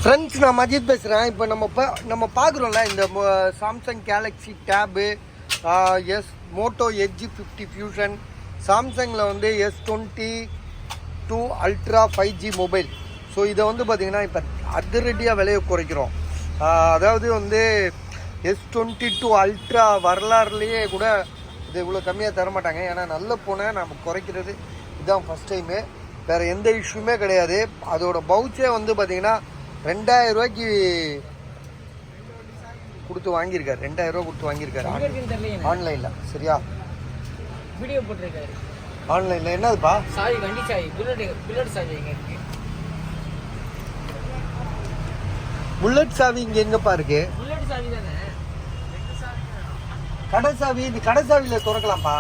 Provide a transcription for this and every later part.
Friends, நான் மஜித் பேசுகிறேன். இப்போ நம்ம பார்க்குறோம்ல இந்த Samsung Galaxy tab, Moto Edge 50 fusion, சாம்சங்கில் வந்து S22 ultra 5G mobile. So இதை வந்து பார்த்திங்கன்னா இப்போ அதிரடியாக விலையை குறைக்கிறோம். அதாவது வந்து S22 அல்ட்ரா வரலாறுலேயே கூட இது இவ்வளோ கம்மியாக தரமாட்டாங்க. ஏன்னா நல்ல போனை நம்ம குறைக்கிறது இதுதான் ஃபஸ்ட் டைமு. வேறு எந்த இஷ்யூமே கிடையாது. அதோட பவுச்சே வந்து பார்த்திங்கன்னா 2000 ரூபாய்க்கு கொடுத்து வாங்கியிருக்காரு. 2000 ரூபா கொடுத்து வாங்கியிருக்காரு ஆன்லைனில். சரியா? வீடியோ போட்டிருக்காரு ஆன்லைனில். என்னதுப்பா? சாவி, வண்டி சாவி, புல்லட் சாவி எங்க இருக்கு? புல்லட் சாவி இங்கே எங்கப்பா இருக்கு? புல்லட் சாவி தானே கடை சாவி. இது கடை சாவியில் திறக்கலாம்ப்பா.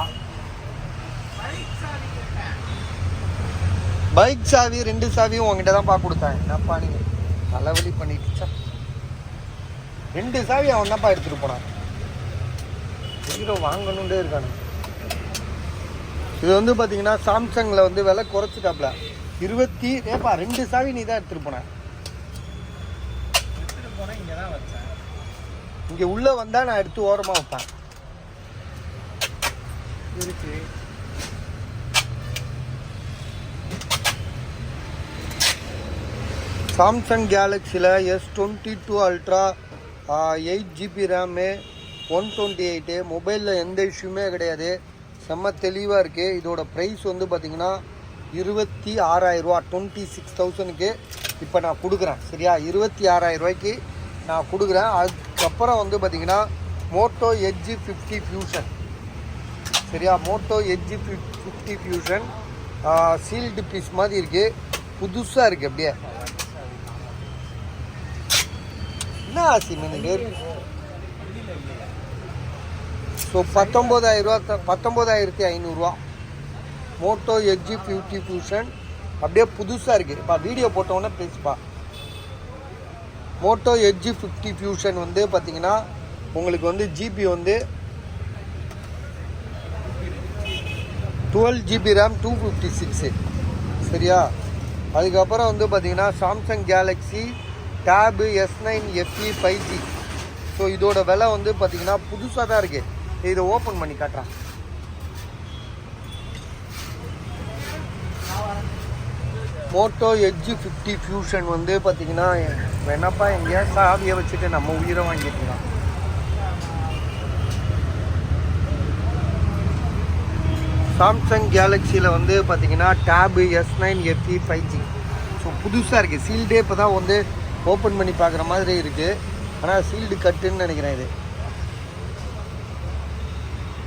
பைக் சாவி 2 சாவியும் உங்ககிட்ட தான்ப்பா கொடுத்தேன். என்னப்பா நீங்கள் தலைவலி பண்ணிடுச்சா? 2 சாவி அவன் தான்ப்பா எடுத்துகிட்டு போனான். ஹீரோ வாங்கணுண்டே இருக்கானு. இது வந்து பார்த்தீங்கன்னா சாம்சங்கில் வந்து விலை குறைச்சிட்டாப்ல. 2 சாவி நீ தான் எடுத்துகிட்டு போன. இங்கே தான் வச்சேன். இங்கே உள்ளே வந்தால் நான் எடுத்து ஓரமாக வைப்பேன். இருக்கு. Samsung கேலக்ஸியில் S22 ultra 8GB RAM, 128 மொபைலில் எந்த இஷ்யூமே கிடையாது. செம்ம தெளிவாக இருக்குது. இதோட ப்ரைஸ் வந்து பார்த்திங்கன்னா 26,000 ரூபா, 26,000க்கு இப்போ நான் கொடுக்குறேன். சரியா? 26,000 ரூபாய்க்கு நான் கொடுக்குறேன். அதுக்கப்புறம் வந்து பார்த்திங்கன்னா மோட்டோ எட்ஜ் 50 ஃபியூஷன். சரியா? Moto Edge 50 fusion sealed piece மாதிரி இருக்குது. புதுசாக இருக்குது. அப்படியே என்ன ஆசி மீன். ஸோ 19,500 ரூபா மோட்டோ எட்ஜ் 50 ஃபியூஷன். அப்படியே புதுசாக இருக்குது. இப்போ வீடியோ போட்டோன்னே பேசுப்பா. மோட்டோ எட்ஜ் 50 ஃபியூஷன் வந்து பார்த்தீங்கன்னா உங்களுக்கு வந்து ஜிபி வந்து 12GB ரேம் 256. சரியா? அதுக்கப்புறம் வந்து பார்த்தீங்கன்னா Samsung Galaxy tab S9 FE 5G. So இதோட விலை வந்து பார்த்தீங்கன்னா புதுசாக தான் இருக்குது. இதை ஓப்பன் பண்ணி காட்டுறேன். மோட்டோ எட்ஜ் 50 ஃபியூஷன் வந்து பார்த்தீங்கன்னா வேணாப்பா எங்கேயா சாவியை வச்சுட்டு நம்ம உயிரை வாங்கிட்டுருக்கான். சாம்சங் கேலக்ஸியில் வந்து பார்த்தீங்கன்னா tab S9 FE 5G. So புதுசாக இருக்குது. சீல்டே இப்போ தான் வந்து ஓப்பன் பண்ணி பார்க்குற மாதிரி இருக்குது. ஆனால் சீல்டு கட்டுன்னு நினைக்கிறேன். இது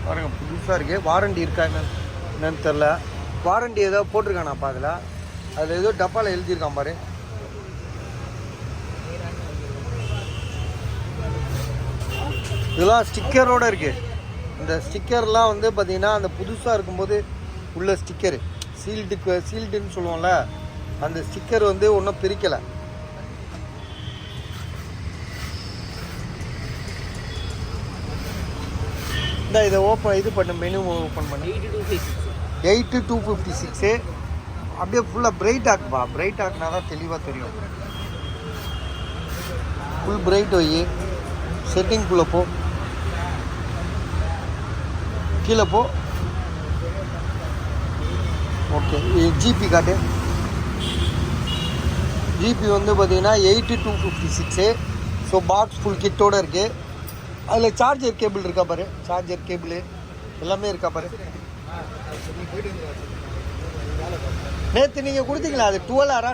பாருங்க, புதுசாக இருக்குது. வாரண்டி இருக்கா என்னன்னு தெரில. வாரண்டி ஏதோ போட்டிருக்கானாப்பா அதில் ஏதோ டப்பாவில் எழுதியிருக்கான் பாரு. இதெல்லாம் ஸ்டிக்கரோடு இருக்குது. இந்த ஸ்டிக்கர்லாம் வந்து பார்த்திங்கன்னா அந்த புதுசாக இருக்கும்போது உள்ள ஸ்டிக்கரு சீல்டுன்னு சொல்லுவோம்ல, அந்த ஸ்டிக்கர் வந்து ஒன்றும் பிரிக்கலை. இந்த இதை இது பண்ணு, மெனு ஓப்பன் பண்ணு. 8256 அப்படியே ஃபுல்லாக பிரைட் ஆக்குப்பா. பிரைட் ஆக்குனா தான் தெளிவாக தெரியும். ஃபுல் பிரைட் வை. செட்டிங்குள்ளே போ, கீழே போ. ஓகே, ஜிபி காட்டு. ஜிபி வந்து பார்த்தீங்கன்னா 8256. ஸோ பாக்ஸ் ஃபுல் கிட்டோடு இருக்குது. அதில் சார்ஜர் கேபிள் இருக்கா பாரு. சார்ஜர் கேபிள் எல்லாமே இருக்கா பாரு. நேற்று நீங்கள் கொடுத்தீங்களா? அது 12R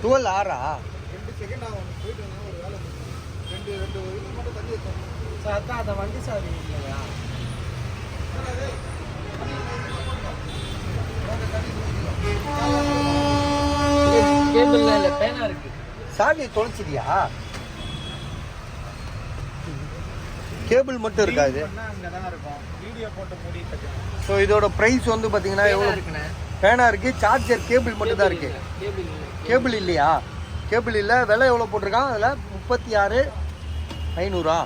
12R. அந்த வண்டி சாவி இல்லையா? கேபிள் இல்லை, பேனா இருக்கு. சாவி தொலைச்சிட்டியா? கேபிள் மட்டும் இருக்காது. ஸோ இதோட ப்ரைஸ் வந்து பார்த்தீங்கன்னா எவ்வளோ இருக்குண்ணே? பேனா இருக்குது, சார்ஜர் கேபிள் மட்டும் தான் இருக்குது. கேபிள் இல்லையா? கேபிள் இல்லை. விலை எவ்வளோ போட்டிருக்கான் அதில்? 36,500.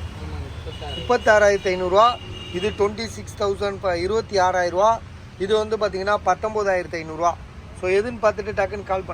36,500. இது 26,000, 26,000 ரூபா. இது வந்து பார்த்தீங்கன்னா 19,500. ஸோ எதுன்னு பார்த்துட்டு டக்குன்னு கால் பண்ணுங்கள்.